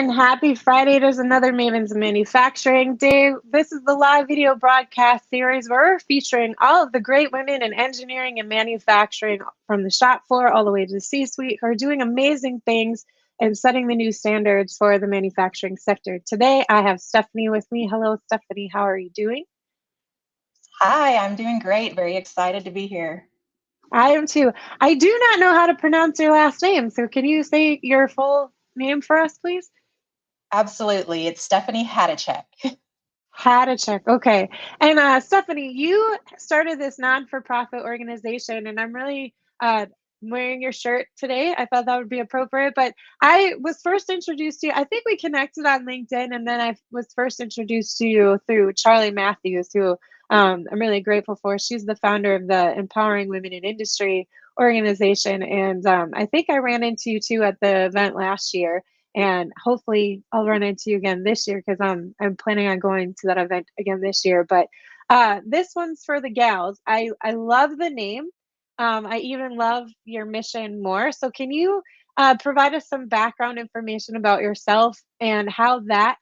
and happy Friday. There's another Mavens of Manufacturing Day. This is the live video broadcast series where we're featuring all of the great women in engineering and manufacturing from the shop floor all the way to the C-suite who are doing amazing things and setting the new standards for the manufacturing sector. Today, I have Stephanie with me. Hello, Stephanie. How are you doing? Hi, I'm doing great. Very excited to be here. I am too. I do not know how to pronounce your last name, so can you say your full name for us, please? Absolutely. It's Stephanie Hajducek. Hajducek. Okay. And Stephanie, you started this non-for-profit organization, and I'm really wearing your shirt today. I thought that would be appropriate. But I was first introduced to you, I think we connected on LinkedIn, and then I was first introduced to you through Charlie Matthews, who I'm really grateful for. She's the founder of the Empowering Women in Industry organization. And I think I ran into you too at the event last year. And hopefully I'll run into you again this year because I'm planning on going to that event again this year. But this one's for the gals. I love the name. I even love your mission more. So can you provide us some background information about yourself and how that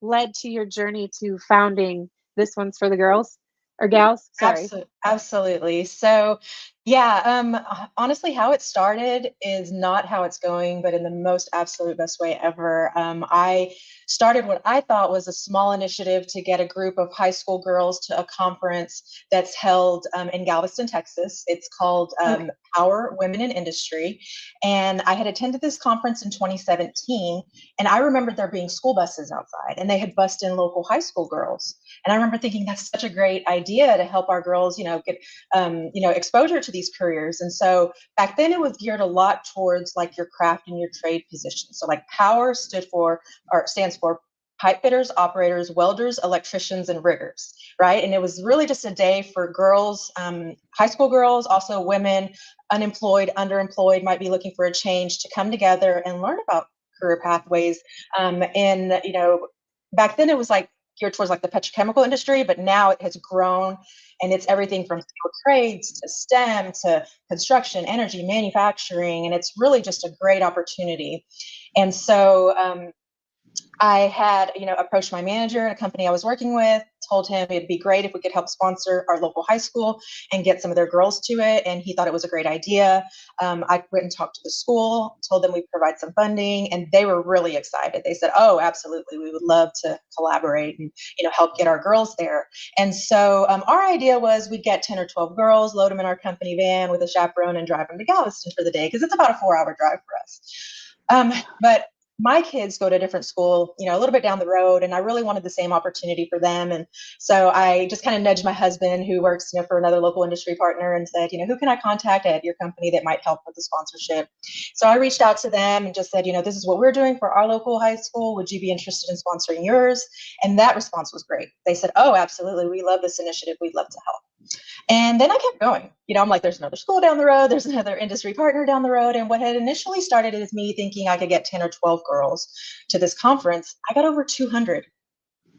led to your journey to founding This One's for the Girls or Gals? Sorry. Absolutely. So, yeah, honestly, how it started is not how it's going, but in the most absolute best way ever. I started what I thought was a small initiative to get a group of high school girls to a conference that's held in Galveston, Texas. It's called Okay. Power Women in Industry. And I had attended this conference in 2017, and I remembered there being school buses outside, and they had bussed in local high school girls. And I remember thinking that's such a great idea to help our girls, get, exposure to these careers. And so back then it was geared a lot towards like your craft and your trade position. So like POWER stands for pipe fitters, operators, welders, electricians, and riggers, right? And it was really just a day for girls, high school girls, also women, unemployed, underemployed, might be looking for a change to come together and learn about career pathways. Back then it was like geared towards like the petrochemical industry, but now it has grown and it's everything from skilled trades to STEM to construction, energy, manufacturing, and it's really just a great opportunity. And so I had, approached my manager at a company I was working with, told him it'd be great if we could help sponsor our local high school and get some of their girls to it. And he thought it was a great idea. I went and talked to the school, told them we'd provide some funding, and they were really excited. They said, oh, absolutely, we would love to collaborate and, help get our girls there. And so our idea was we'd get 10 or 12 girls, load them in our company van with a chaperone and drive them to Galveston for the day, because it's about a 4-hour drive for us. But my kids go to a different school, a little bit down the road, and I really wanted the same opportunity for them. And so I just kind of nudged my husband, who works, for another local industry partner, and said, who can I contact at your company that might help with the sponsorship? So I reached out to them and just said, this is what we're doing for our local high school. Would you be interested in sponsoring yours? And that response was great. They said, oh, absolutely. We love this initiative. We'd love to help. And then I kept going. I'm like, there's another school down the road. There's another industry partner down the road. And what had initially started as me thinking I could get 10 or 12 girls to this conference, I got over 200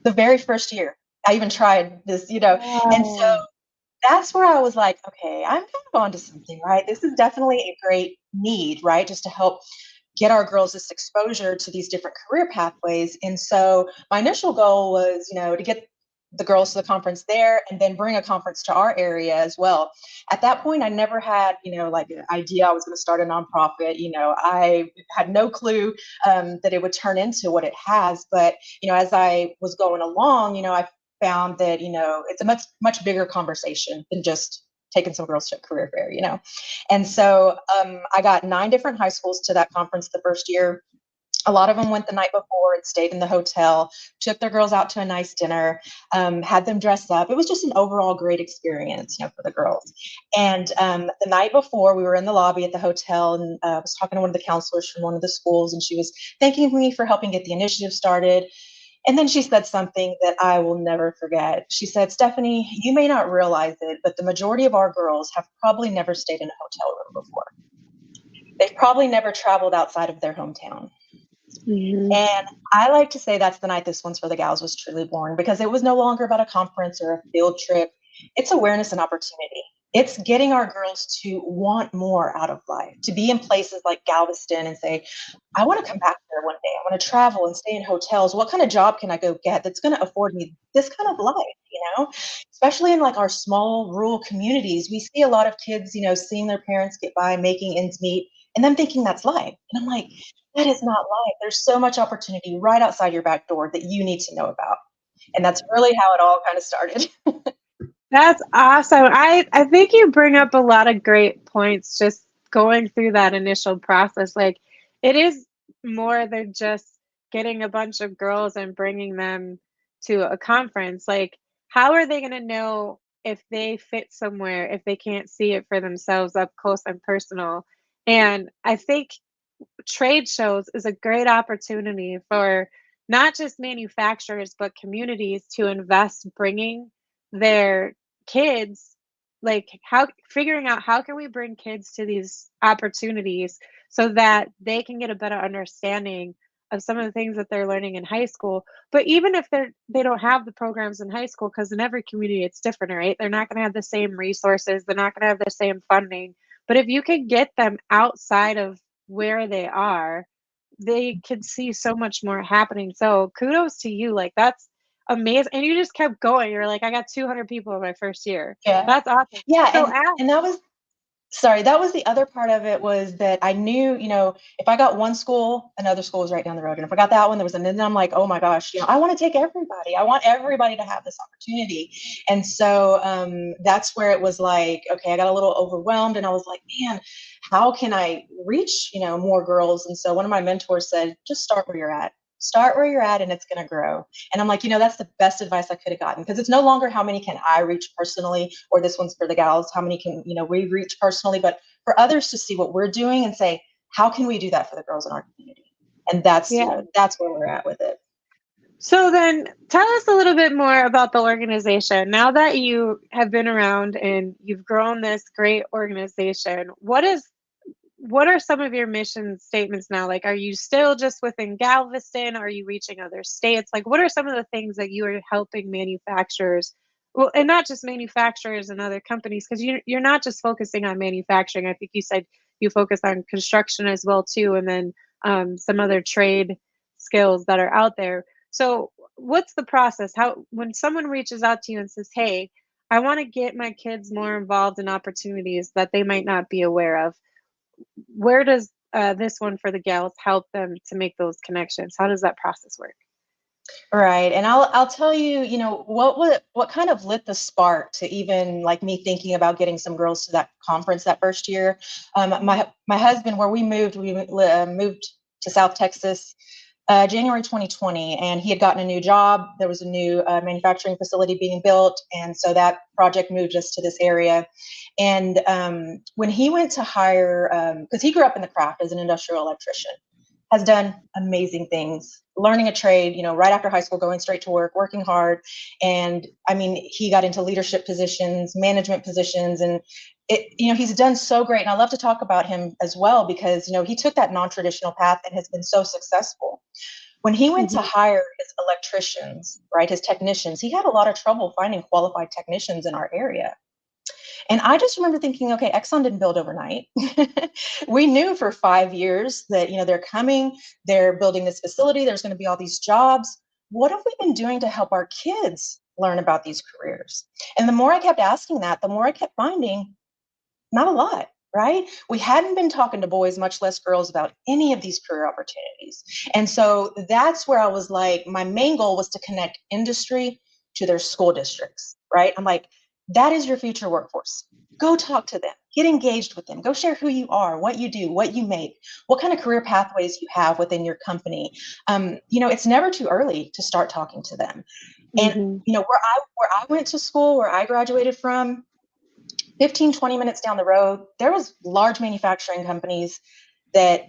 the very first year. I even tried this, and so Wow. that's where I was like, okay, I'm kind of onto something, right? This is definitely a great need, right? Just to help get our girls this exposure to these different career pathways. And so my initial goal was, to get the girls to the conference there and then bring a conference to our area as well. At that point, I never had, like an idea I was going to start a nonprofit. I had no clue that it would turn into what it has. But, as I was going along, I found that, it's a much, much bigger conversation than just taking some girls to a career fair, And so I got 9 different high schools to that conference the first year. A lot of them went the night before and stayed in the hotel, took their girls out to a nice dinner, had them dressed up. It was just an overall great experience, for the girls. And the night before, we were in the lobby at the hotel, and I was talking to one of the counselors from one of the schools, and she was thanking me for helping get the initiative started. And then she said something that I will never forget. She said, Stephanie, you may not realize it, but the majority of our girls have probably never stayed in a hotel room before. They've probably never traveled outside of their hometown. Mhm. And I like to say that's the night This One's for the Gals was truly born, because it was no longer about a conference or a field trip. It's awareness and opportunity. it's getting our girls to want more out of life, to be in places like Galveston and say, I want to come back there one day. I want to travel and stay in hotels. What kind of job can I go get that's going to afford me this kind of life, you know? Especially in like our small rural communities, we see a lot of kids, you know, seeing their parents get by, making ends meet, and them thinking that's life. And I'm like, that is not life. There's so much opportunity right outside your back door that you need to know about. And that's really how it all kind of started. That's awesome. I think you bring up a lot of great points just going through that initial process. Like, it is more than just getting a bunch of girls and bringing them to a conference. Like, how are they going to know if they fit somewhere if they can't see it for themselves up close and personal? And I think trade shows is a great opportunity for not just manufacturers but communities to invest bringing their kids, like how figuring out how can we bring kids to these opportunities so that they can get a better understanding of some of the things that they're learning in high school. But even if they don't have the programs in high school, because in every community it's different, right? They're not going to have the same resources, they're not going to have the same funding. But if you can get them outside of where they are, they could see so much more happening. So kudos to you. Like, that's amazing. And you just kept going. You're like, I got 200 people in my first year. Yeah. That's awesome. Yeah. So And that was, sorry, that was the other part of it, was that I knew, you know, if I got one school, another school was right down the road. And if I got that one, there was, and then I'm like, oh my gosh, you know, I want to take everybody. I want everybody to have this opportunity. And so that's where it was like, okay, I got a little overwhelmed and I was like, man, how can I reach, you know, more girls? And so one of my mentors said, just start where you're at. Start where you're at and it's going to grow. And I'm like, you know, that's the best advice I could have gotten, because it's no longer how many can I reach personally, or this one's for the gals, how many can, you know, we reach personally, but for others to see what we're doing and say, how can we do that for the girls in our community? And that's, you yeah. know, that's where we're at with it. So then tell us a little bit more about the organization. Now that you have been around and you've grown this great organization, what are some of your mission statements now? Like, are you still just within Galveston? Are you reaching other states? Like, what are some of the things that you are helping manufacturers? Well, and not just manufacturers and other companies, because you're not just focusing on manufacturing. I think you said you focus on construction as well too, and then some other trade skills that are out there. So, what's the process? How when someone reaches out to you and says, "Hey, I want to get my kids more involved in opportunities that they might not be aware of," where does this one for the gals help them to make those connections? How does that process work? Right. And I'll tell you, you know, what kind of lit the spark to even like me thinking about getting some girls to that conference that first year. My husband, where we moved to South Texas January 2020, and he had gotten a new job. There was a new manufacturing facility being built, and so that project moved us to this area. And when he went to hire, because he grew up in the craft as an industrial electrician, has done amazing things, learning a trade, you know, right after high school, going straight to work, working hard. And I mean, he got into leadership positions, management positions, and it, you know, he's done so great. And I love to talk about him as well, because, you know, he took that non-traditional path and has been so successful. When he went to Mhm. hire his electricians, right, his technicians, he had a lot of trouble finding qualified technicians in our area. And I just remember thinking, okay, Exxon didn't build overnight. We knew for 5 years that, you know, they're coming, they're building this facility, there's going to be all these jobs. What have we been doing to help our kids learn about these careers? And the more I kept asking that, the more I kept finding not a lot, right? We hadn't been talking to boys, much less girls, about any of these career opportunities. And so that's where I was like, my main goal was to connect industry to their school districts, right? I'm like, that is your future workforce. Go talk to them, get engaged with them, go share who you are, what you do, what you make, what kind of career pathways you have within your company. You know, it's never too early to start talking to them. And Mhm. you know, where I went to school, where I graduated from, 15, 20 minutes down the road, there was large manufacturing companies that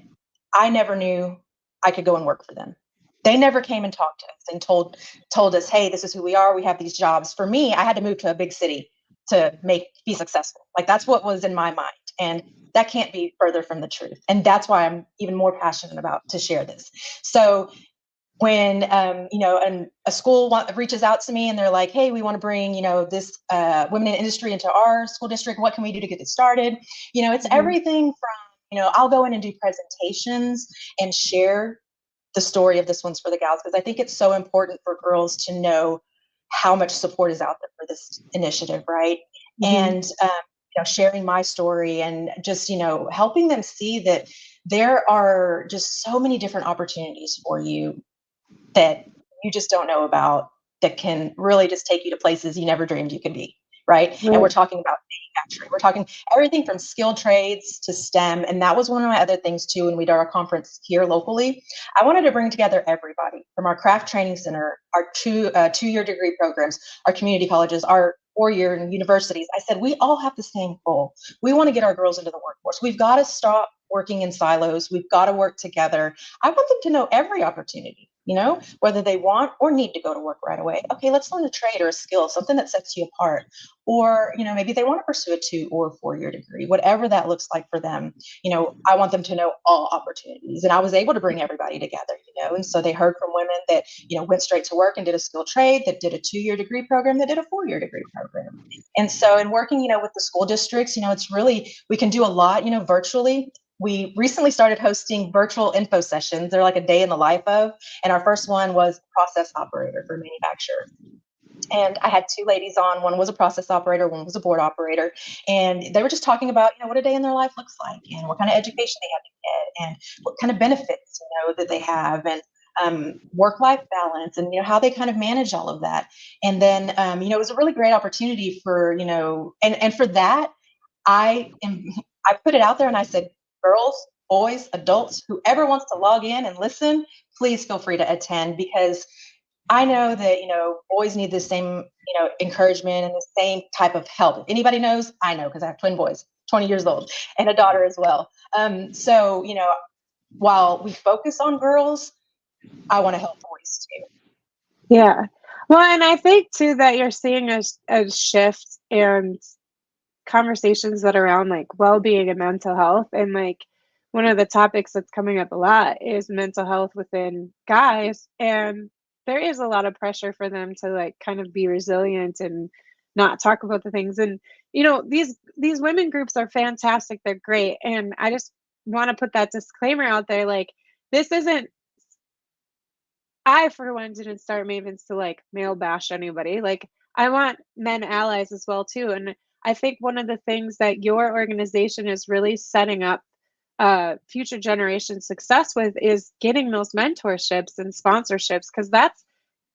I never knew I could go and work for them. They never came and talked to us and told us, hey, this is who we are. We have these jobs. For me, I had to move to a big city to be successful. Like, that's what was in my mind. And that can't be further from the truth. And that's why I'm even more passionate about to share this. So when a school reaches out to me and they're like, hey, we want to bring this women in industry into our school district, what can we do to get it started? It's Mhm. everything from I'll go in and do presentations and share the story of This One's for the Gals, because I think it's so important for girls to know how much support is out there for this initiative, right? Mhm. And sharing my story and just helping them see that there are just so many different opportunities for you that you just don't know about, that can really just take you to places you never dreamed you could be, right? And we're Right. talking about manufacturing. We're talking everything from skilled trades to STEM. And that was one of my other things too when we did our conference here locally. I wanted to bring together everybody from our craft training center, our two-year degree programs, our community colleges, our 4-year universities. I said, we all have the same goal. We want to get our girls into the workforce. We've got to stop working in silos. We've got to work together. I want them to know every opportunity, whether they want or need to go to work right away. Okay, let's learn a trade or a skill, something that sets you apart. Or, maybe they want to pursue a 2 or 4-year degree, whatever that looks like for them. I want them to know all opportunities. And I was able to bring everybody together, and so they heard from women that, went straight to work and did a skilled trade, that did a 2-year degree program, that did a 4-year degree program. And so in working, with the school districts, it's really, we can do a lot, virtually. We recently started hosting virtual info sessions. They're like a day in the life of, and our first one was process operator for manufacturer. And I had 2 ladies on. One was a process operator, one was a board operator. And they were just talking about, what a day in their life looks like and what kind of education they have to get and what kind of benefits, that they have, and work-life balance, and, how they kind of manage all of that. And then, it was a really great opportunity for, and for that, I am, I put it out there and I said, girls, boys, adults, whoever wants to log in and listen, please feel free to attend, because I know that, boys need the same, encouragement and the same type of help. If anybody knows, I know, because I have twin boys, 20 years old, and a daughter as well. So, while we focus on girls, I want to help boys too. Yeah. Well, and I think too that you're seeing a shift and conversations that are around like well-being and mental health, and like one of the topics that's coming up a lot is mental health within guys, and there is a lot of pressure for them to like kind of be resilient and not talk about the things. And these women groups are fantastic, they're great, and I just want to put that disclaimer out there, like this isn't, I, for one, didn't start Mavens to like male bash anybody. Like, I want men allies as well too. And I think one of the things that your organization is really setting up future generation success with is getting those mentorships and sponsorships, because that's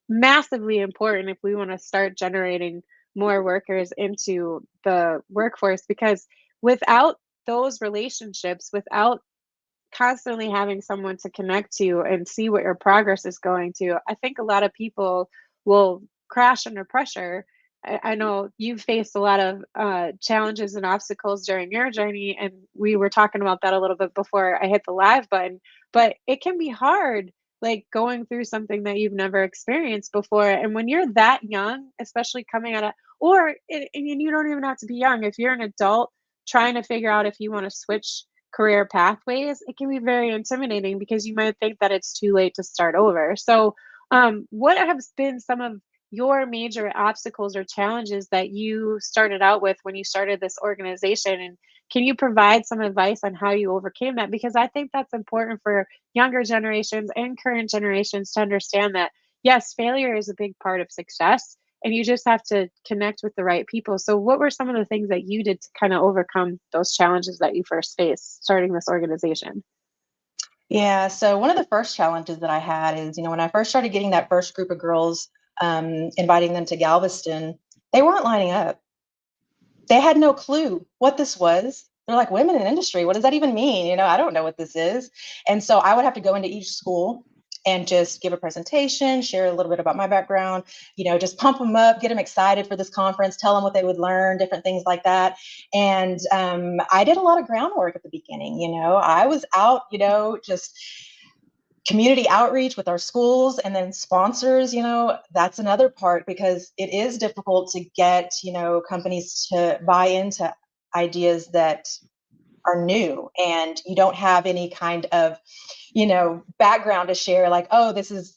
massively important if we want to start generating more workers into the workforce. Because without those relationships, without constantly having someone to connect to and see what your progress is going to, I think a lot of people will crash under pressure. I know you've faced a lot of challenges and obstacles during your journey, and we were talking about that a little bit before I hit the live button. But it can be hard, like going through something that you've never experienced before. And when you're that young, especially coming out of, and you don't even have to be young, if you're an adult trying to figure out if you want to switch career pathways, it can be very intimidating because you might think that it's too late to start over. So, what have been some of your major obstacles or challenges that you started out with when you started this organization? And can you provide some advice on how you overcame that? Because I think that's important for younger generations and current generations to understand that, yes, failure is a big part of success, and you just have to connect with the right people. So, what were some of the things that you did to kind of overcome those challenges that you first faced starting this organization? Yeah. So one of the first challenges that I had is, when I first started getting that first group of girls, inviting them to Galveston, they weren't lining up. They had no clue what this was. They're like, women in industry, what does that even mean? I don't know what this is. And so I would have to go into each school and just give a presentation, share a little bit about my background, just pump them up, get them excited for this conference, tell them what they would learn, different things like that. And I did a lot of groundwork at the beginning. I was out, just community outreach with our schools, and then sponsors. That's another part, because it is difficult to get companies to buy into ideas that are new, and you don't have any kind of background to share, like, oh, this is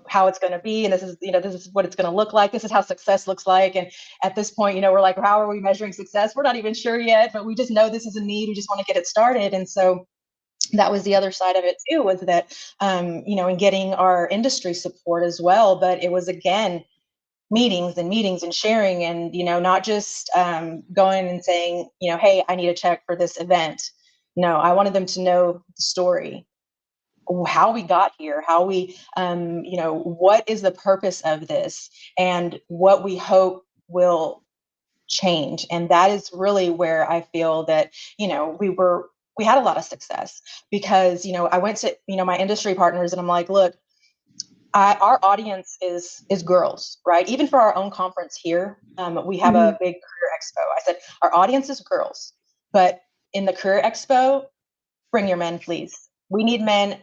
how it's going to be, and this is what it's going to look like. This is how success looks like. And at this point, we're like, how are we measuring success? We're not even sure yet, but we just know this is a need. We just want to get it started. And so that was the other side of it too, was that, in getting our industry support as well. But it was, again, meetings and sharing, and, not just going and saying, hey, I need a check for this event. No, I wanted them to know the story, how we got here, how we, what is the purpose of this, and what we hope will change. And that is really where I feel that, we had a lot of success, because, I went to, my industry partners, and I'm like, look, our audience is girls, right? Even for our own conference here, we have a big career expo. I said, our audience is girls, but in the career expo, bring your men, please. We need men,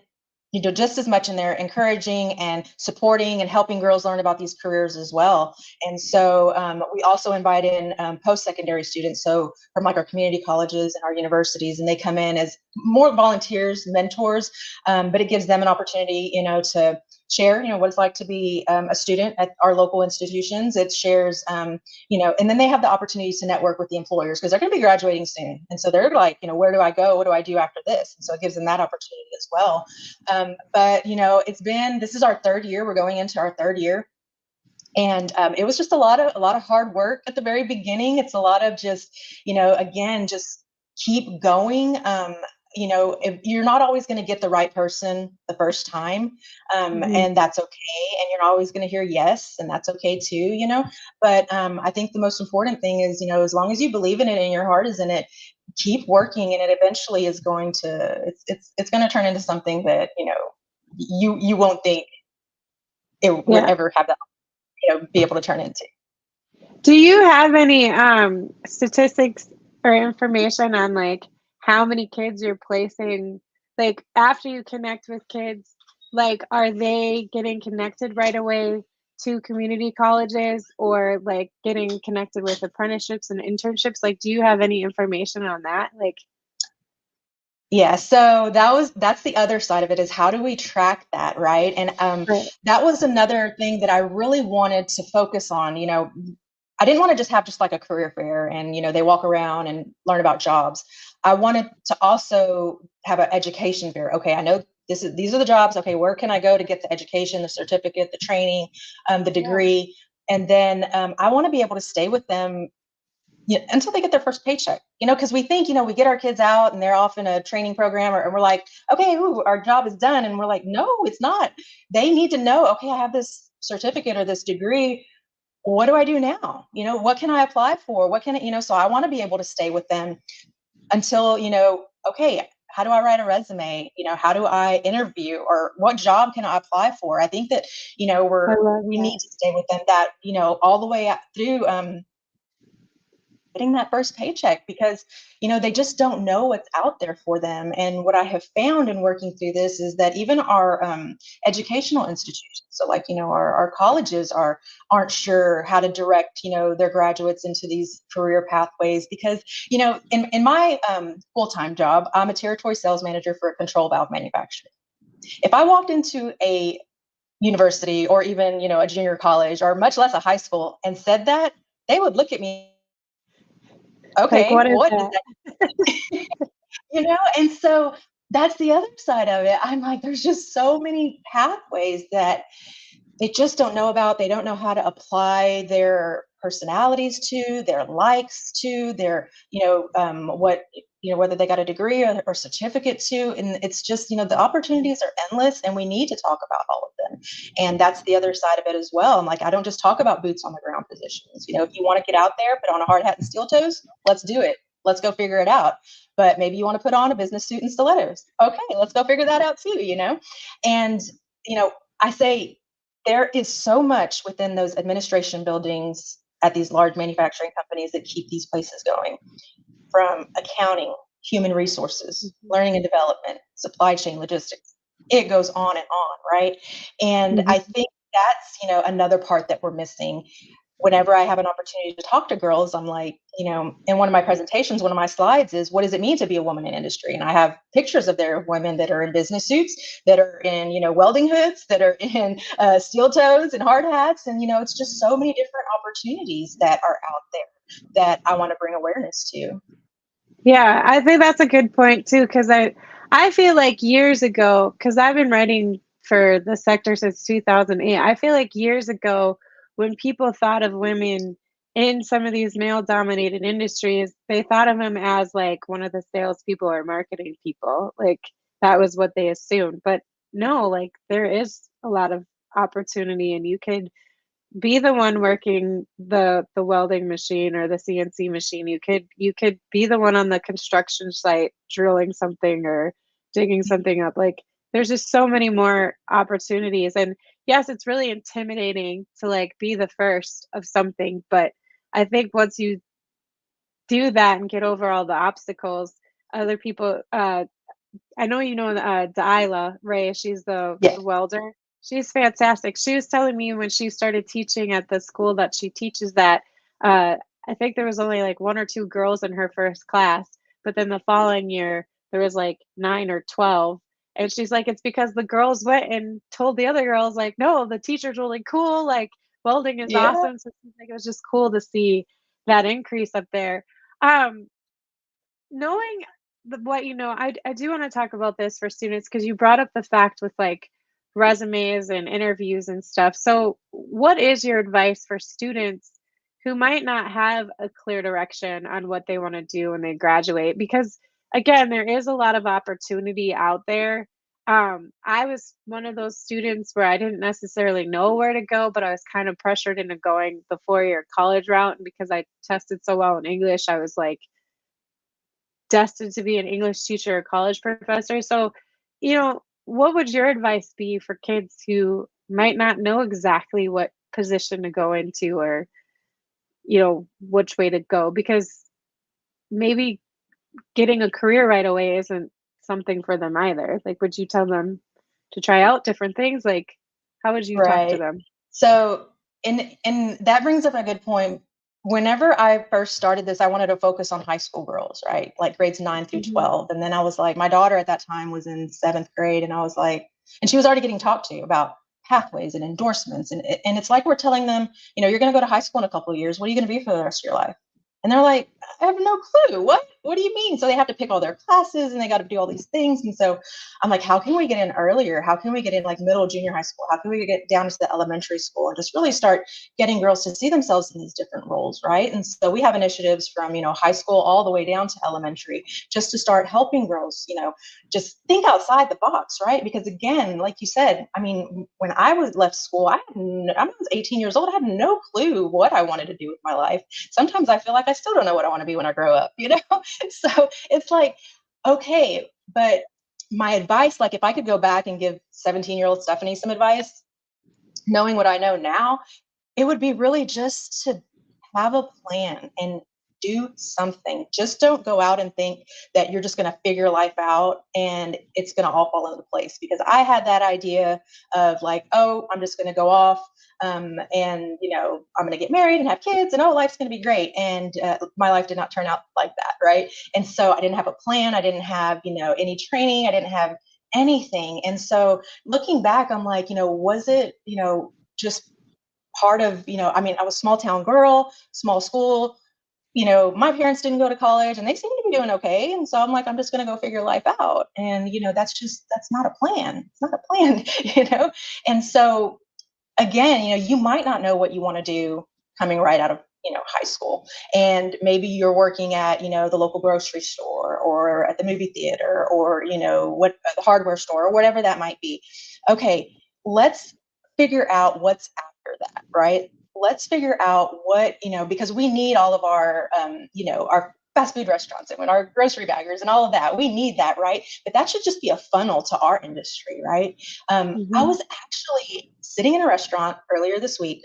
just as much in there, encouraging and supporting and helping girls learn about these careers as well. And so we also invite in post-secondary students, so from like our community colleges and our universities, and they come in as more volunteers, mentors, but it gives them an opportunity, to share, what it's like to be a student at our local institutions. It shares, and then they have the opportunity to network with the employers, because they're going to be graduating soon. And so they're like, where do I go? What do I do after this? And so it gives them that opportunity as well. But, this is our third year. We're going into our third year. And it was just a lot of hard work at the very beginning. It's a lot of just, again, just keep going. If you're not always going to get the right person the first time, and that's okay. And you're not always going to hear yes, and that's okay too, But I think the most important thing is, as long as you believe in it and your heart is in it, keep working, and it eventually is going to, it's going to turn into something that, you won't think it would ever have that, be able to turn into. Do you have any statistics or information on like how many kids you're placing, like after you connect with kids, like are they getting connected right away to community colleges, or like getting connected with apprenticeships and internships? Like, do you have any information on that? Like, yeah, so that's the other side of it, is how do we track that, right? And right. that was another thing that I really wanted to focus on. I didn't want to just have just like a career fair and, they walk around and learn about jobs. I wanted to also have an education fair. Okay, I know these are the jobs. Okay, where can I go to get the education, the certificate, the training, the degree? And then I want to be able to stay with them until they get their first paycheck, because we think, we get our kids out and they're off in a training program, and we're like, okay, ooh, our job is done. And we're like, no, it's not. They need to know, okay, I have this certificate or this degree. What do I do now? What can I apply for? What can I, so I want to be able to stay with them until, okay, how do I write a resume? How do I interview, or what job can I apply for? I think that, we need to stay with them that, all the way through, getting that first paycheck, because they just don't know what's out there for them. And what I have found in working through this is that even our educational institutions, so like our colleges aren't sure how to direct their graduates into these career pathways, because in my full-time job, I'm a territory sales manager for a control valve manufacturer. If I walked into a university, or even a junior college, or much less a high school, and said that, they would look at me, Like, okay, what is what does that? that and so that's the other side of it. I'm like, there's just so many pathways that they just don't know about. They don't know how to apply their personalities to, their likes to, their, what, whether they got a degree or certificate to. And it's just, the opportunities are endless, and we need to talk about all of them. And that's the other side of it as well. I'm like, I don't just talk about boots on the ground positions. If you want to get out there, put on a hard hat and steel toes, let's do it. Let's go figure it out. But maybe you want to put on a business suit and stilettos. Okay, let's go figure that out too, And, I say, there is so much within those administration buildings at these large manufacturing companies that keep these places going, from accounting, human resources, learning and development, supply chain logistics. It goes on and on, right? And I think that's, another part that we're missing. whenever I have an opportunity to talk to girls, I'm like, in one of my presentations, one of my slides is, what does it mean to be a woman in industry? And I have pictures of their women that are in business suits, that are in, welding hoods, that are in steel toes and hard hats. And, it's just so many different opportunities that are out there that I want to bring awareness to. Yeah, I think that's a good point too, because I feel like years ago, because I've been writing for the sector since 2008. I feel like years ago, when people thought of women in some of these male-dominated industries, they thought of them as like one of the salespeople or marketing people. Like that was what they assumed. But no, like there is a lot of opportunity, and you could be the one working the welding machine or the CNC machine. You could be the one on the construction site drilling something or digging something up. Like there's just so many more opportunities. And yes, it's really intimidating to like be the first of something, but I think once you do that and get over all the obstacles, other people I know you know Delilah Ray. She's Yeah. the welder. She's fantastic. She was telling me when she started teaching at the school that she teaches that uh, I think there was only like one or two girls in her first class, but then the following year there was like 9 or 12. And she's like, it's because the girls went and told the other girls like, no, the teacher's really cool. Like welding is Yeah. awesome. So she's like, it was just cool to see that increase up there. Um, Knowing what you know, I do want to talk about this for students because you brought up the fact with like resumes and interviews and stuff. So, what is your advice for students who might not have a clear direction on what they want to do when they graduate? Because again, there is a lot of opportunity out there. I was one of those students where I didn't necessarily know where to go, but I was kind of pressured into going the 4 year college route. And because I tested so well in English, I was like, destined to be an English teacher or college professor. So, what would your advice be for kids who might not know exactly what position to go into or, which way to go? Because maybe getting a career right away isn't something for them either. Like, would you tell them to try out different things? Like, how would you talk to Right. them? So, and that brings up a good point. Whenever I first started this, I wanted to focus on high school girls, right? Like grades 9 through Hmm. 12. And then I was like, my daughter at that time was in 7th grade, and I was like, and she was already getting talked to about pathways and endorsements. And it's like we're telling them, you're going to go to high school in a couple of years. What are you going to be for the rest of your life? And they're like, I have no clue. What do you mean? So they have to pick all their classes and they got to do all these things. And so I'm like, how can we get in earlier? How can we get in like middle, junior high school? How can we get down to the elementary school and just really start getting girls to see themselves in these different roles, right? And so we have initiatives from, high school all the way down to elementary, just to start helping girls, just think outside the box, right? Because again, like you said, I mean, when I was left school, I was 18 years old. I had no clue what I wanted to do with my life. Sometimes I feel like I still don't know what I want to be when I grow up, So it's like, okay, but my advice, like if I could go back and give 17-year-old Stephanie some advice, knowing what I know now, it would be really just to have a plan and do something. Just don't go out and think that you're just going to figure life out and it's going to all fall into place. Because I had that idea of like, oh, I'm just going to go off and, I'm going to get married and have kids and, oh, life's going to be great. And my life did not turn out like that. Right. And so I didn't have a plan. I didn't have, any training. I didn't have anything. And so looking back, I'm like, was it, just part of, I mean, I was a small town girl, small school, my parents didn't go to college and they seem to be doing okay. And so I'm like, I'm just going to go figure life out. And, that's not a plan. It's not a plan, And so again, you might not know what you want to do coming right out of, high school. And maybe you're working at, the local grocery store or at the movie theater or, what the hardware store or whatever that might be. Okay, let's figure out what's after that, right? Let's figure out what, because we need all of our, our fast food restaurants and our grocery baggers and all of that. We need that, right? But that should just be a funnel to our industry, right? I Hmm. was actually sitting in a restaurant earlier this week,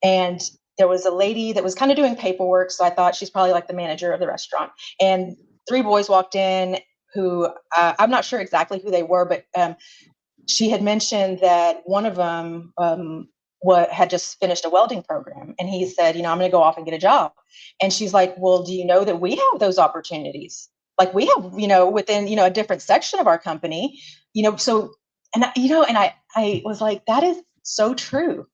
and there was a lady that was kind of doing paperwork. So I thought she's probably like the manager of the restaurant. And three boys walked in who I'm not sure exactly who they were, but she had mentioned that one of them what had just finished a welding program, and he said, I'm going to go off and get a job. And she's like, well, do you know that we have those opportunities? Like we have, within, a different section of our company, so, and I was like, that is so true.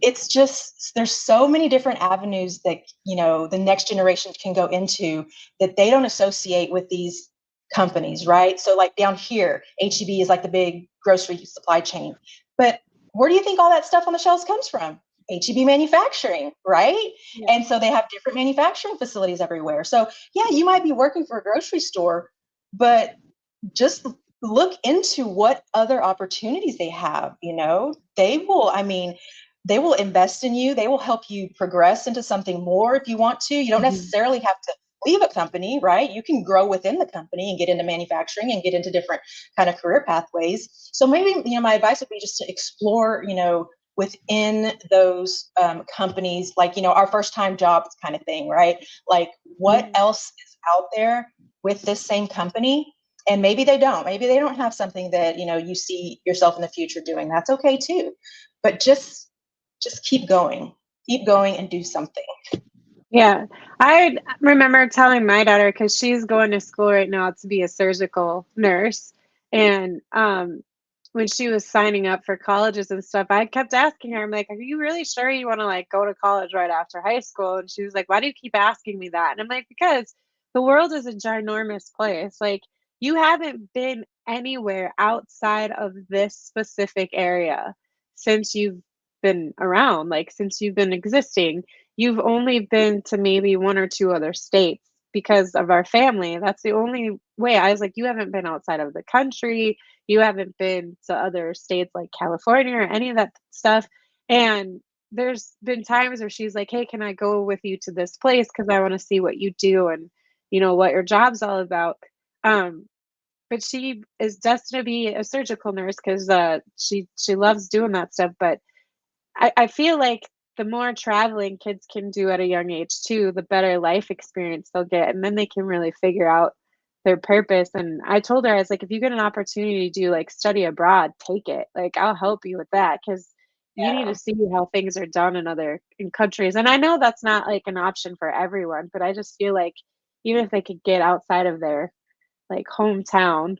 It's just, there's so many different avenues that, the next generation can go into that they don't associate with these companies, right? So like down here, HEB is like the big grocery supply chain. But where do you think all that stuff on the shelves comes from? HEB manufacturing, right? Yeah. And so they have different manufacturing facilities everywhere. So yeah, you might be working for a grocery store, but just look into what other opportunities they have. They will invest in you. They will help you progress into something more if you want to. You don't Mhm. necessarily have to leave a company, right? You can grow within the company and get into manufacturing and get into different kind of career pathways. So maybe, my advice would be just to explore, within those companies, like, our first time jobs kind of thing, right? Like what Mhm. else is out there with this same company? And maybe they don't have something that, you see yourself in the future doing. That's okay too. But just keep going and do something. Yeah. I remember telling my daughter, because she's going to school right now to be a surgical nurse. And when she was signing up for colleges and stuff, I kept asking her, I'm like, are you really sure you want to like go to college right after high school? And she was like, why do you keep asking me that? And I'm like, because the world is a ginormous place. Like, you haven't been anywhere outside of this specific area since you've been around, like since you've been existing. You've only been to maybe 1 or 2 other states because of our family. That's the only way. I was like, "You haven't been outside of the country. You haven't been to other states like California or any of that stuff." And there's been times where she's like, "Hey, can I go with you to this place? Because I wanna see what you do and, what your job's all about." Um, but she is destined to be a surgical nurse 'cause, she loves doing that stuff, but I feel like the more traveling kids can do at a young age too, the better life experience they'll get, and then they can really figure out their purpose. And I told her, I was like, if you get an opportunity to do like study abroad, take it. Like I'll help you with that because you need to Yeah. see how things are done in countries. And I know that's not like an option for everyone, but I just feel like even if they could get outside of their like hometown,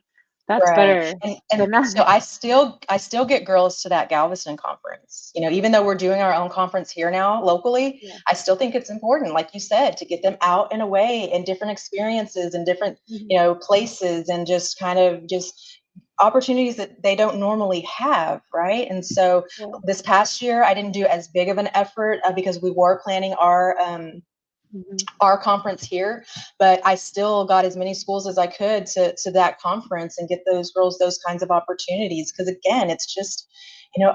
that's Right. better And than so nothing. I still get girls to that Galveston conference. Even though we're doing our own conference here now locally, Yeah. I still think it's important, like you said, to get them out and away and different experiences and different, Mhm. places and just kind of just opportunities that they don't normally have, right? And so Yeah. this past year, I didn't do as big of an effort because we were planning Mhm. our conference here, but I still got as many schools as I could to that conference and get those girls those kinds of opportunities. Because again, it's just,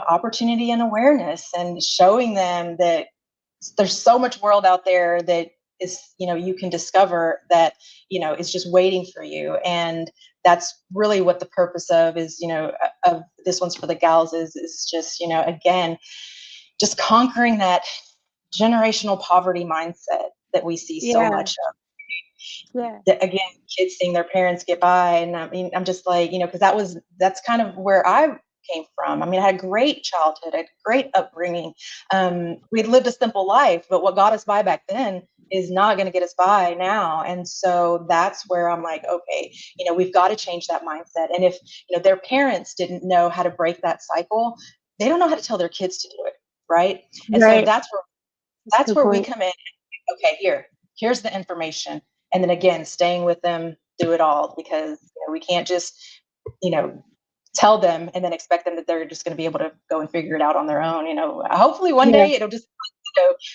opportunity and awareness and showing them that there's so much world out there that is, you can discover that, is just waiting for you. And that's really what the purpose of is, of this one's for the gals is just, again, just conquering that generational poverty mindset that we see so Yeah. much of. Yeah. Again, kids seeing their parents get by, and I mean, I'm just like, because that's kind of where I came from. I mean, I had a great childhood, I had a great upbringing. We'd lived a simple life, but what got us by back then is not going to get us by now. And so that's where I'm like, okay, we've got to change that mindset. And if their parents didn't know how to break that cycle, they don't know how to tell their kids to do it, right? And so Right. That's a that's good where we point. come in. Okay, here's the information, and then again, staying with them through it all, because we can't just you know tell them and then expect them that they're just going to be able to go and figure it out on their own. Hopefully one Yeah. day it'll just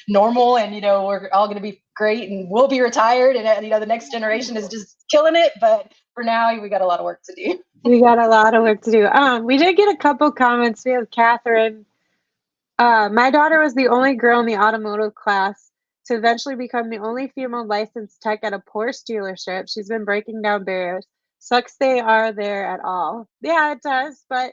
normal, and we're all going to be great and we'll be retired, and the next generation is just killing it. But for now, we got a lot of work to do. We got a lot of work to do. We did get a couple comments. We have Catherine. My daughter was the only girl in the automotive class to eventually become the only female licensed tech at a Porsche dealership. She's been breaking down barriers. Sucks they are there at all. Yeah, it does. But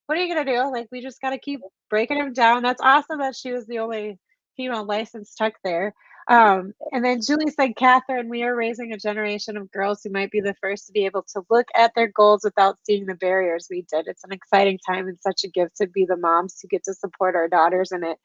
what are you gonna do? Like, we just gotta keep breaking them down. That's awesome that she was the only female licensed tech there. And then Julie said, Catherine, we are raising a generation of girls who might be the first to be able to look at their goals without seeing the barriers we did. It's an exciting time and such a gift to be the moms who get to support our daughters in it.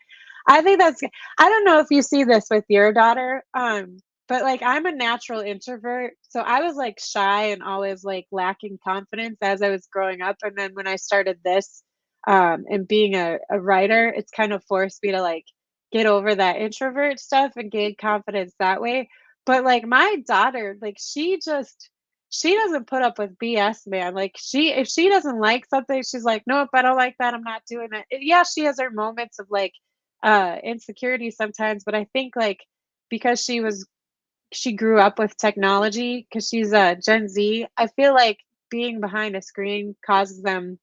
I think that's, I don't know if you see this with your daughter, but like I'm a natural introvert. So I was like shy and always like lacking confidence as I was growing up. And then when I started this, and being a writer, it's kind of forced me to like get over that introvert stuff and gain confidence that way. But like my daughter, like she doesn't put up with BS, man. Like if she doesn't like something, she's like, nope, I don't like that. I'm not doing it. Yeah, she has her moments of like insecurity sometimes, but I think like because she grew up with technology because she's a Gen Z, I feel like being behind a screen causes them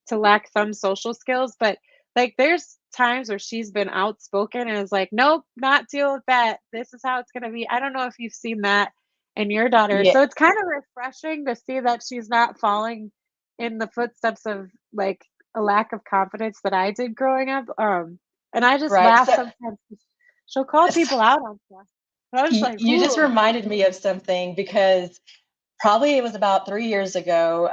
to lack some social skills, but like there's times where she's been outspoken and is like, nope, not deal with that. This is how it's gonna be. I don't know if you've seen that in your daughter. Yeah, So it's kind of refreshing to see that she's not falling in the footsteps of like a lack of confidence that I did growing up. And I just right. laugh So, sometimes. She'll call people out on stuff. And I was just like, you just ooh. reminded me of something because probably it was about 3 years ago.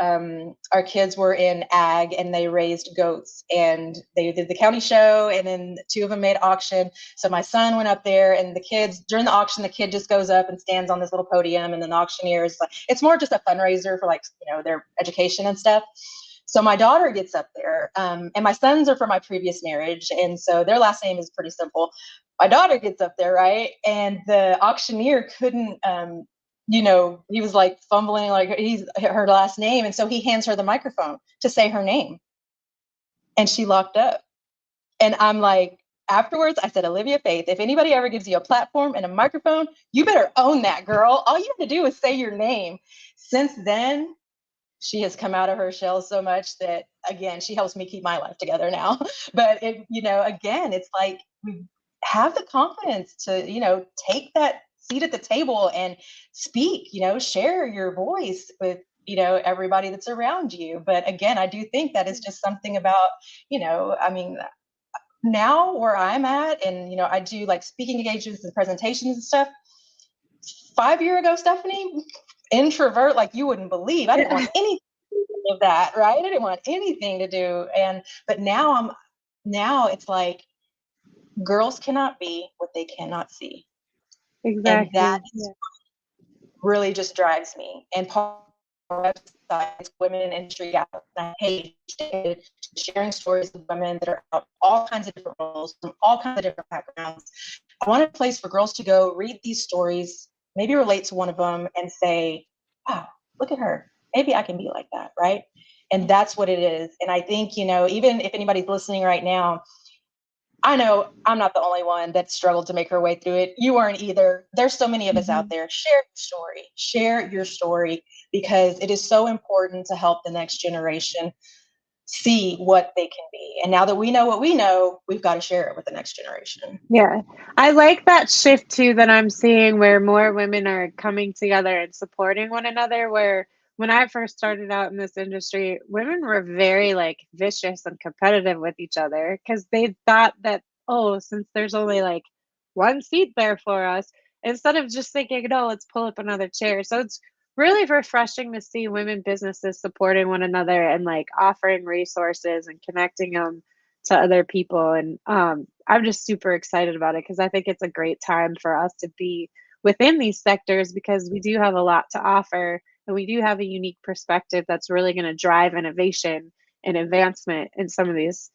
Our kids were in ag and they raised goats and they did the county show and then two of them made auction. So my son went up there and the kids during the auction, the kid just goes up and stands on this little podium and then the auctioneer is like, it's more just a fundraiser for like, their education and stuff. So my daughter gets up there, and my sons are from my previous marriage, and so their last name is pretty simple. My daughter gets up there, right, and the auctioneer couldn't, he was like fumbling, like he's her last name, and so he hands her the microphone to say her name, and she locked up. And I'm like, afterwards, I said, Olivia Faith, if anybody ever gives you a platform and a microphone, you better own that, girl. All you have to do is say your name. Since then, she has come out of her shell so much that again she helps me keep my life together now. But again, it's like we have the confidence to take that seat at the table and speak, share your voice with everybody that's around you. But again, I do think that is just something about I mean, now where I'm at, and I do like speaking engagements and presentations and stuff. 5 years ago, Stephanie, introvert like you wouldn't believe. I didn't Yeah, want anything of that, right? I didn't want anything to do. But now it's like girls cannot be what they cannot see. And that exactly. is Yeah. really just drives me. And part of our website is Women in Industry Out. And I hate sharing stories of women that are out all kinds of different roles from all kinds of different backgrounds. I want a place for girls to go read these stories, maybe relate to one of them and say, wow, look at her. Maybe I can be like that, right? And that's what it is. And I think, even if anybody's listening right now, I know I'm not the only one that struggled to make her way through it. You weren't either. There's so many of us out Mhm. there. Share your story because it is so important to help the next generation see what they can be. And now that we know what we know, we've got to share it with the next generation. Yeah. I like that shift too that I'm seeing where more women are coming together and supporting one another. Where when I first started out in this industry, women were very like vicious and competitive with each other because they thought that, oh, since there's only like one seat there for us, instead of just thinking, no, let's pull up another chair. So it's really refreshing to see women businesses supporting one another and like offering resources and connecting them to other people. And I'm just super excited about it because I think it's a great time for us to be within these sectors because we do have a lot to offer and we do have a unique perspective that's really going to drive innovation and advancement in some of these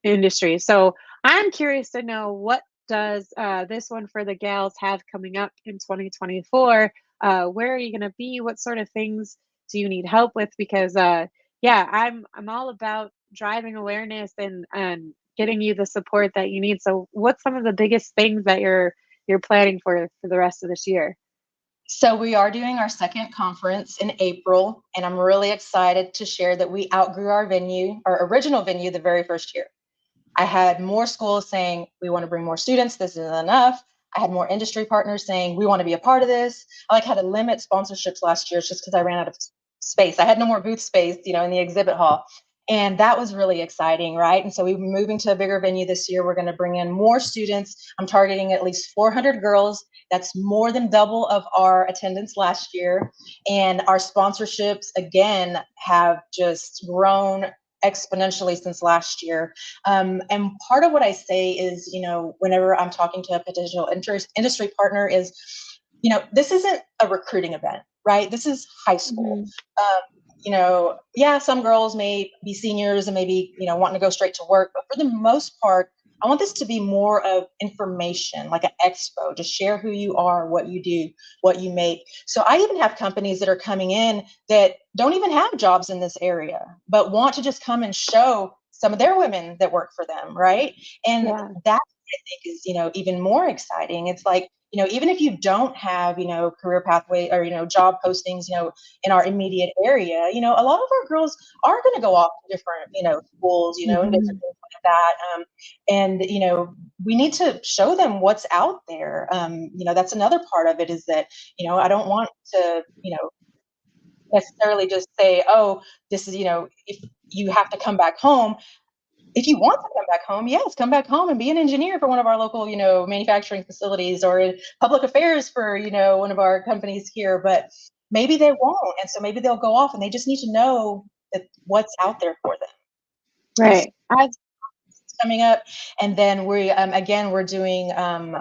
industries. So I'm curious to know, what does this one for the gals have coming up in 2024? Where are you going to be? What sort of things do you need help with? Because yeah, I'm all about driving awareness and getting you the support that you need. So what's some of the biggest things that you're planning for the rest of this year? So we are doing our second conference in April, and I'm really excited to share that we outgrew our original venue, the very first year. I had more schools saying, we want to bring more students. This isn't enough. I had more industry partners saying, we want to be a part of this. I like had to limit sponsorships last year just because I ran out of space. I had no more booth space, in the exhibit hall. And that was really exciting, right? And so we're moving to a bigger venue this year. We're going to bring in more students. I'm targeting at least 400 girls. That's more than double of our attendance last year. And our sponsorships, again, have just grown exponentially since last year. And part of what I say is, whenever I'm talking to a potential industry partner is, this isn't a recruiting event, right? This is high school. Yeah, some girls may be seniors and maybe, wanting to go straight to work, but for the most part, I want this to be more of information, like an expo, to share who you are, what you do, what you make. So I even have companies that are coming in that don't even have jobs in this area, but want to just come and show some of their women that work for them, right? And Yeah. that I think is, even more exciting. It's like, even if you don't have, career pathway or, job postings, in our immediate area, a lot of our girls are going to go off to different, schools, and different things like that. And, we need to show them what's out there. That's another part of it is that, I don't want to, necessarily just say, oh, this is, if you have to come back home. If you want to come back home, yes, come back home and be an engineer for one of our local, manufacturing facilities, or in public affairs for, one of our companies here. But maybe they won't, and so maybe they'll go off, and they just need to know that what's out there for them. Right. Coming up, and then we're doing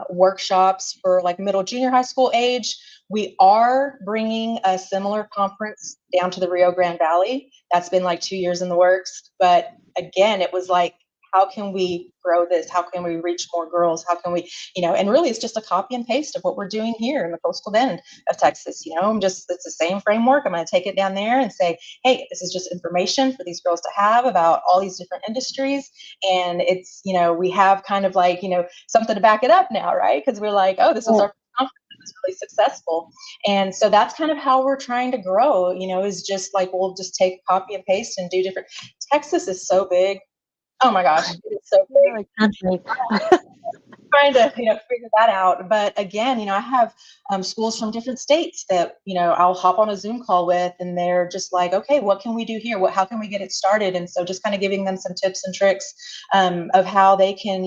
workshops for like middle junior high school age. We are bringing a similar conference down to the Rio Grande Valley. That's been like 2 years in the works, but again, it was like, how can we grow this? How can we reach more girls? How can we, and really it's just a copy and paste of what we're doing here in the coastal bend of Texas. It's the same framework. I'm going to take it down there and say, hey, this is just information for these girls to have about all these different industries. And it's, we have kind of like, something to back it up now, right? Because we're like, oh, this was our conference. It was really successful. And so that's kind of how we're trying to grow, is just like, we'll just take copy and paste and do different. Texas is so big. Oh my gosh, it's so big. Trying to, figure that out. But again, I have schools from different states that, I'll hop on a Zoom call with, and they're just like, okay, what can we do here? How can we get it started? And so just kind of giving them some tips and tricks of how they can,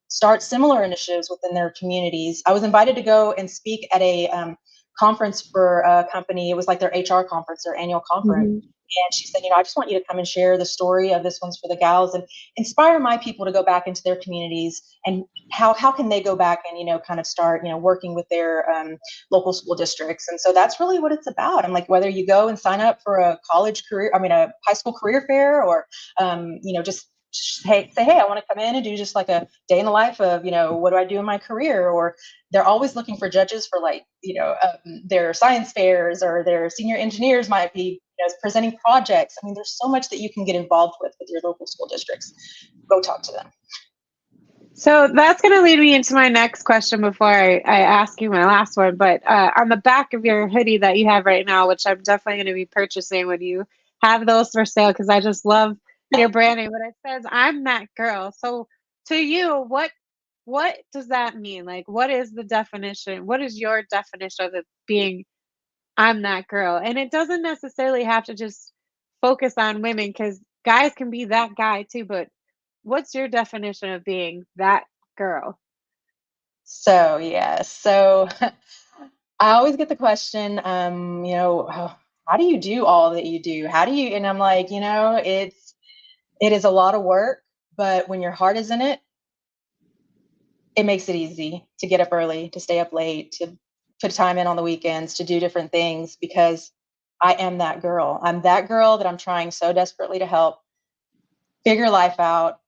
start similar initiatives within their communities. I was invited to go and speak at a conference for a company. It was like their HR conference, their annual conference. And she said, I just want you to come and share the story of This One's for the Gals and inspire my people to go back into their communities, and how can they go back and, kind of start, working with their local school districts. And so that's really what it's about. I'm like, whether you go and sign up for a high school career fair, or, just say, hey, I want to come in and do just like a day in the life of, what do I do in my career? Or they're always looking for judges for like, their science fairs, or their senior engineers might be, presenting projects. I mean, there's so much that you can get involved with your local school districts. Go talk to them. So that's going to lead me into my next question before I ask you my last one. But on the back of your hoodie that you have right now, which I'm definitely going to be purchasing when you have those for sale, because I just love your branding, but it says, I'm that girl. So to you, what does that mean? Like, what is the definition? What is your definition of it being, I'm that girl? And it doesn't necessarily have to just focus on women, because guys can be that guy too. But what's your definition of being that girl? So, yeah. So I always get the question, how do you do all that you do? How do you, and I'm like, it is a lot of work, but when your heart is in it, it makes it easy to get up early, to stay up late, to put time in on the weekends, to do different things, because I am that girl. I'm that girl that I'm trying so desperately to help figure life out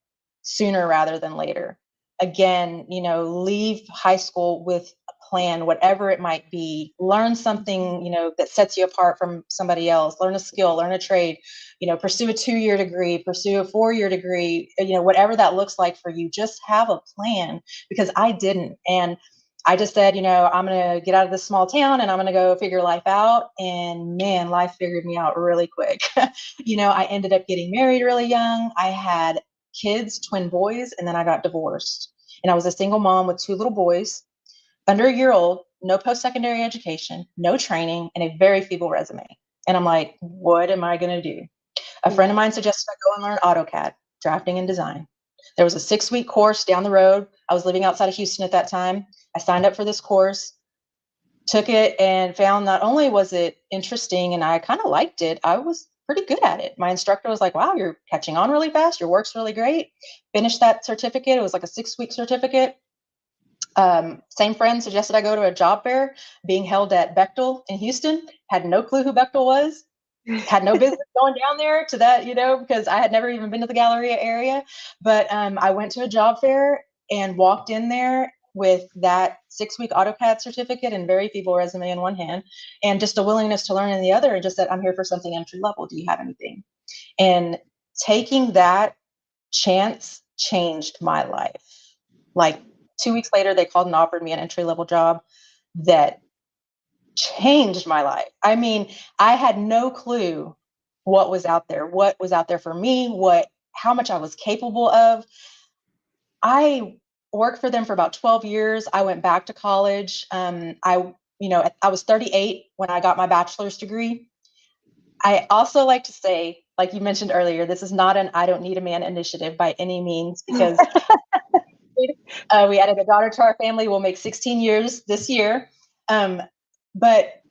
sooner rather than later. Again, leave high school with a plan, whatever it might be. Learn something, that sets you apart from somebody else. Learn a skill, learn a trade, pursue a 2-year degree, pursue a 4-year degree, whatever that looks like for you. Just have a plan, because I didn't. And I just said, I'm going to get out of this small town and I'm going to go figure life out. And man, life figured me out really quick. I ended up getting married really young. I had kids, twin boys, and then I got divorced. And I was a single mom with 2 little boys, under a year old, no post-secondary education, no training, and a very feeble resume. And I'm like, what am I going to do? A friend of mine suggested I go and learn AutoCAD, drafting and design. There was a 6-week course down the road. I was living outside of Houston at that time. I signed up for this course, took it, and found not only was it interesting and I kind of liked it, I was pretty good at it. My instructor was like, wow, you're catching on really fast. Your work's really great. Finished that certificate. It was like a 6-week certificate. Same friend suggested I go to a job fair being held at Bechtel in Houston. Had no clue who Bechtel was. Had no business going down there to that, because I had never even been to the Galleria area. But I went to a job fair and walked in there with that 6-week AutoCAD certificate and very feeble resume in one hand, and just a willingness to learn in the other, and just said, I'm here for something entry level. Do you have anything? And taking that chance changed my life. Like 2 weeks later, they called and offered me an entry level job that changed my life. I mean, I had no clue what was out there for me, how much I was capable of. I worked for them for about 12 years. I went back to college. I was 38 when I got my bachelor's degree. I also like to say, like you mentioned earlier, this is not an I don't need a man initiative by any means, because we added a daughter to our family. We'll make 16 years this year. But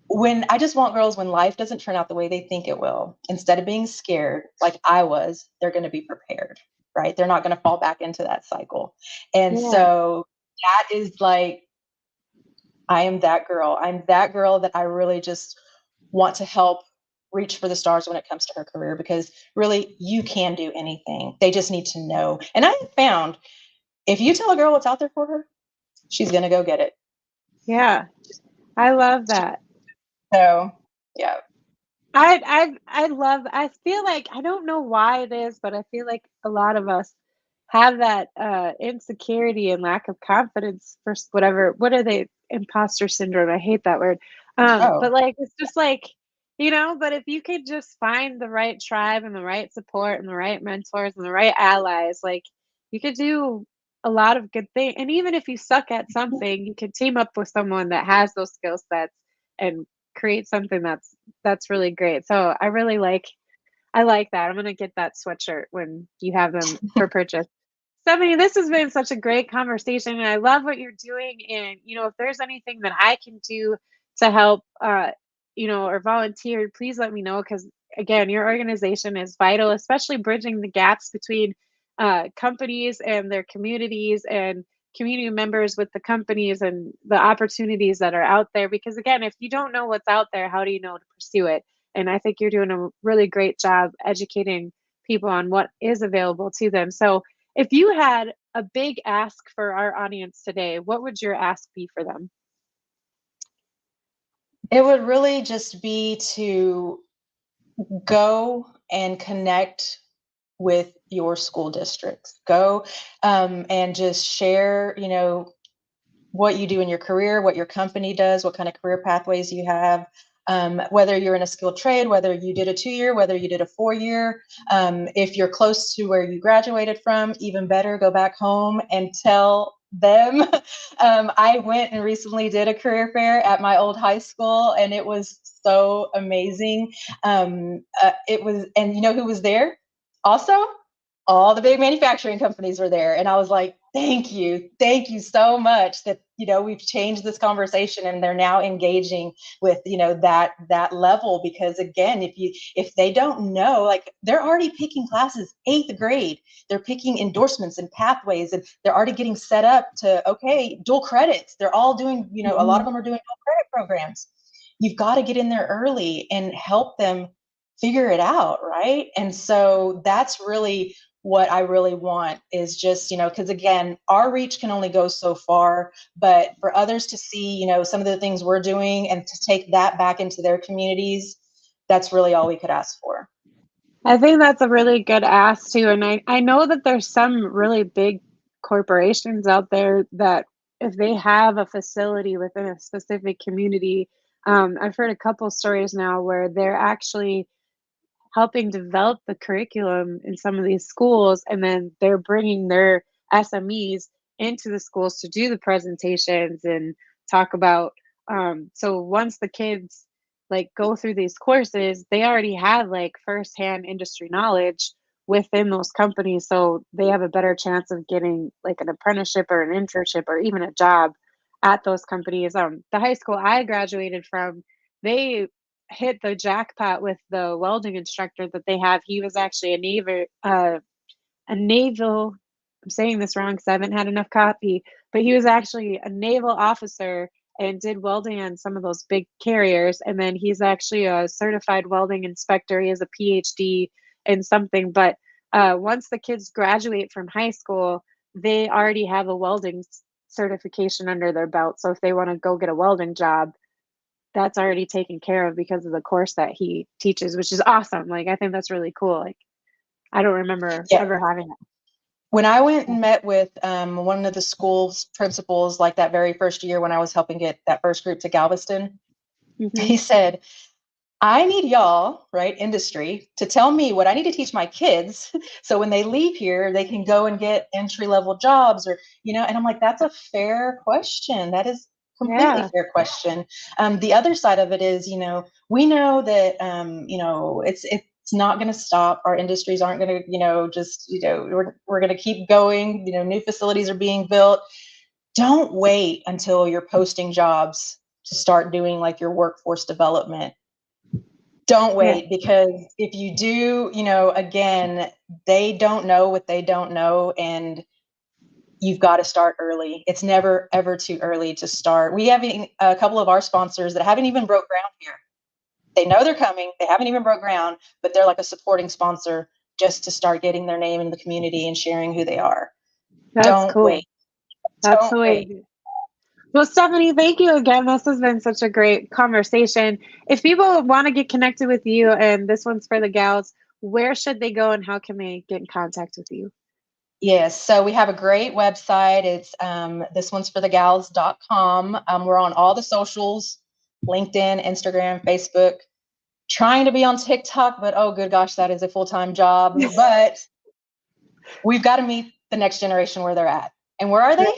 when I just want girls, when life doesn't turn out the way they think it will, instead of being scared like I was, they're going to be prepared, right? They're not going to fall back into that cycle. And so that is like, I am that girl. I'm that girl that I really just want to help reach for the stars when it comes to her career, because really you can do anything. They just need to know. And I found if you tell a girl what's out there for her, she's going to go get it. Yeah. I love that. So, yeah. I feel like, I don't know why it is, but I feel like a lot of us have that insecurity and lack of confidence for whatever, what are they, imposter syndrome. I hate that word. But Oh, like, it's just like, but if you could just find the right tribe and the right support and the right mentors and the right allies, like, you could do a lot of good things. And even if you suck at something, you can team up with someone that has those skill sets and create something that's really great. So I like that. I'm gonna get that sweatshirt when you have them for purchase. Stephanie, this has been such a great conversation, and I love what you're doing. And if there's anything that I can do to help, or volunteer, please let me know. Because again, your organization is vital, especially bridging the gaps between companies and their communities, and community members with the companies and the opportunities that are out there. Because again, if you don't know what's out there, how do you know to pursue it? And I think you're doing a really great job educating people on what is available to them. So if you had a big ask for our audience today, what would your ask be for them? it would really just be to go and connect with your school districts. Go and just share, what you do in your career, what your company does, what kind of career pathways you have. Whether you're in a skilled trade, whether you did a 2-year, whether you did a 4-year. If you're close to where you graduated from, even better, go back home and tell them. I went and recently did a career fair at my old high school, and it was so amazing. It was, and you know who was there? Also, all the big manufacturing companies were there, and I was like, thank you so much that we've changed this conversation, and they're now engaging with that level. Because again, if they don't know, like, they're already picking classes 8th grade, they're picking endorsements and pathways, and they're already getting set up to, okay, dual credits. They're all doing, a lot of them are doing dual credit programs. You've got to get in there early and help them figure it out, right? And so that's really what I really want, is just, because again, our reach can only go so far, but for others to see, some of the things we're doing and to take that back into their communities, that's really all we could ask for. I think that's a really good ask too. And I know that there's some really big corporations out there that if they have a facility within a specific community, I've heard a couple stories now where they're actually helping develop the curriculum in some of these schools, and then they're bringing their SMEs into the schools to do the presentations and talk about. So once the kids like go through these courses, they already have like firsthand industry knowledge within those companies. So they have a better chance of getting like an apprenticeship or an internship or even a job at those companies. The high school I graduated from, they hit the jackpot with the welding instructor that they have. He was actually a naval, I'm saying this wrong because I haven't had enough coffee, but he was actually a naval officer and did welding on some of those big carriers. And then he's actually a certified welding inspector. He has a PhD in something. But once the kids graduate from high school, they already have a welding certification under their belt. So if they want to go get a welding job, that's already taken care of because of the course that he teaches, which is awesome. Like, I think that's really cool. Like, I don't remember ever having that. When I went and met with one of the school's principals, like that very first year when I was helping get that first group to Galveston, he said, I need y'all, right, industry, to tell me what I need to teach my kids. So when they leave here, they can go and get entry-level jobs or, and I'm like, that's a fair question. That is completely fair question. The other side of it is, we know that, it's not going to stop. Our industries aren't going to, we're going to keep going. New facilities are being built. Don't wait until you're posting jobs to start doing like your workforce development. Don't wait, because if you do, again, they don't know what they don't know, and you've got to start early. It's never, ever too early to start. We have a couple of our sponsors that haven't even broke ground here. They know they're coming. They haven't even broke ground, but they're like a supporting sponsor just to start getting their name in the community and sharing who they are. Don't wait. That's wait. Well, Stephanie, thank you again. This has been such a great conversation. If people want to get connected with you, and this one's for the gals, where should they go and how can they get in contact with you? Yes, so we have a great website. It's thisonesforthegals.com. We're on all the socials, LinkedIn, Instagram, Facebook. Trying to be on TikTok, but oh good gosh, that is a full-time job. But we've got to meet the next generation where they're at. And where are they?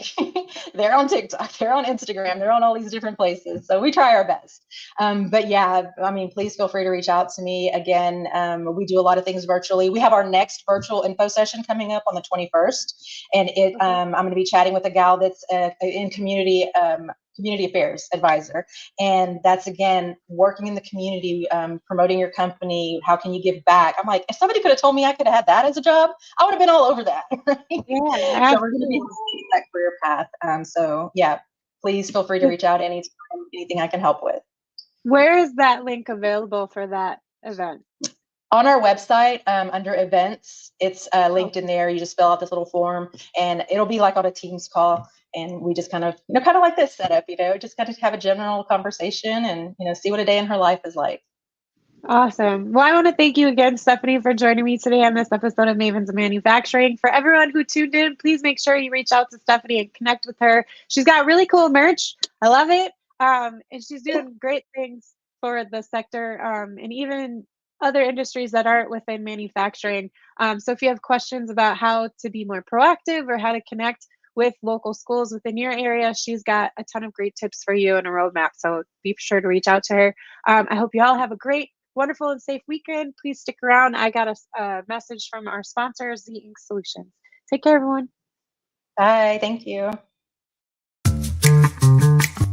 They're on TikTok, they're on Instagram, they're on all these different places. So we try our best. But yeah, please feel free to reach out to me. Again, we do a lot of things virtually. We have our next virtual info session coming up on the 21st. And I'm going to be chatting with a gal that's in community affairs advisor. And that's, again, working in the community, promoting your company. How can you give back? I'm like, if somebody could have told me I could have had that as a job, I would have been all over that. Right? Yeah, so we're going to be that career path. So yeah, please feel free to reach out anytime, anything I can help with. Where is that link available for that event? On our website, under events, it's linked in there. You just fill out this little form, and it'll be like on a Teams call. And we just kind of like this setup, just kind of have a general conversation and, see what a day in her life is like. Awesome. Well, I want to thank you again, Stephanie, for joining me today on this episode of Mavens of Manufacturing. For everyone who tuned in, please make sure you reach out to Stephanie and connect with her. She's got really cool merch. I love it. And she's doing great things for the sector and even other industries that aren't within manufacturing. So if you have questions about how to be more proactive or how to connect with local schools within your area, she's got a ton of great tips for you and a roadmap. So be sure to reach out to her. I hope you all have a great, wonderful, and safe weekend. Please stick around. I got a message from our sponsor, Z Ink Solutions. Take care, everyone. Bye. Thank you.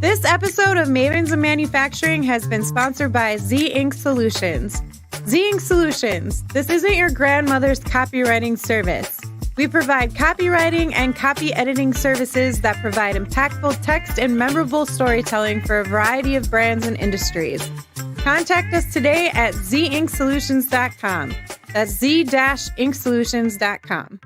This episode of Mavens of Manufacturing has been sponsored by Z Ink Solutions. Z Ink Solutions. This isn't your grandmother's copywriting service. We provide copywriting and copy editing services that provide impactful text and memorable storytelling for a variety of brands and industries. Contact us today at zinkSolutions.com. That's z-inksolutions.com.